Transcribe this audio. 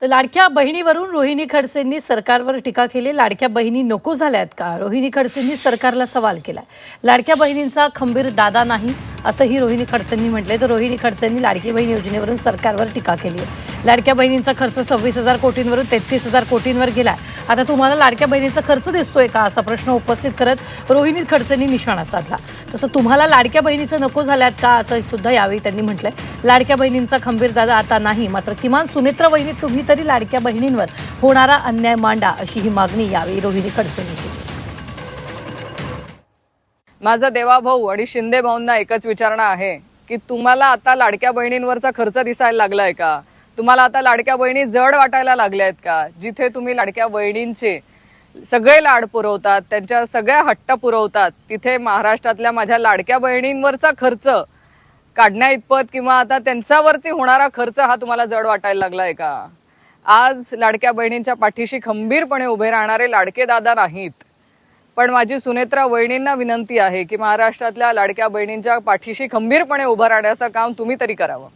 तर लाडक्या बहिणीवरून रोहिणी खडसेंनी सरकारवर टीका केली। लाडक्या बहिणी नको झाल्यात का? रोहिणी खडसेंनी सरकारला सवाल केलाय। लाडक्या बहिणींचा खंबीर दादा नाही असंही रोहिणी खडसेंनी म्हटले। तर रोहिणी खडसेंनी लाडकी बहीण योजनेवरून सरकारवर टीका केली आहे। लाडक्या बहिणींचा खर्च 26,000 कोटींवरून 33,000 कोटींवर गेलाय। आता तुम्हाला लाडक्या बहिणींचा खर्च दिसतोय का असा प्रश्न उपस्थित करत रोहिणी खडसेंनी निशाणा साधला। तसं तुम्हाला लाडक्या बहिणीचं नको झाल्यात का असं सुद्धा यावेळी त्यांनी म्हटलंय। लाडक्या बहिणींचा खंबीर दादा आता नाही, मात्र किमान सुनेत्र वहिनी तुम्ही तरी लाडक्या बहिणींवर होणारा अन्याय मांडा अशी ही मागणी यावेळी रोहिणी खडसेंनी केली। माझा देवाभाऊ आणि शिंदे भाऊंना एकच विचारणा आहे की तुम्हाला आता लाडक्या बहिणींवरचा खर्च दिसायला लागलाय का? तुम्हाला आता लाडक्या बहिणी जड वाटायला लागल्यात का? जिथे तुम्ही लाडक्या बहिणींचे सगळे लाड पुरवतात, त्यांच्या सगळ्या हट्ट पुरवतात, तिथे महाराष्ट्रातल्या माझ्या लाडक्या बहिणींवरचा खर्च काढण्या इतपत किंवा आता त्यांच्यावरती होणारा खर्च हा तुम्हाला जड वाटायला लागलाय का? आज लाडक्या बहिणींच्या पाठीशी खंबीरपणे उभे राहणारे लाडके दादा नाहीत, पण माझी सुनेत्रा वहिनींना विनंती आहे की महाराष्ट्रातल्या लाडक्या बहिणींच्या पाठीशी खंबीरपणे उभं राहण्याचं काम तुम्ही तरी करावं।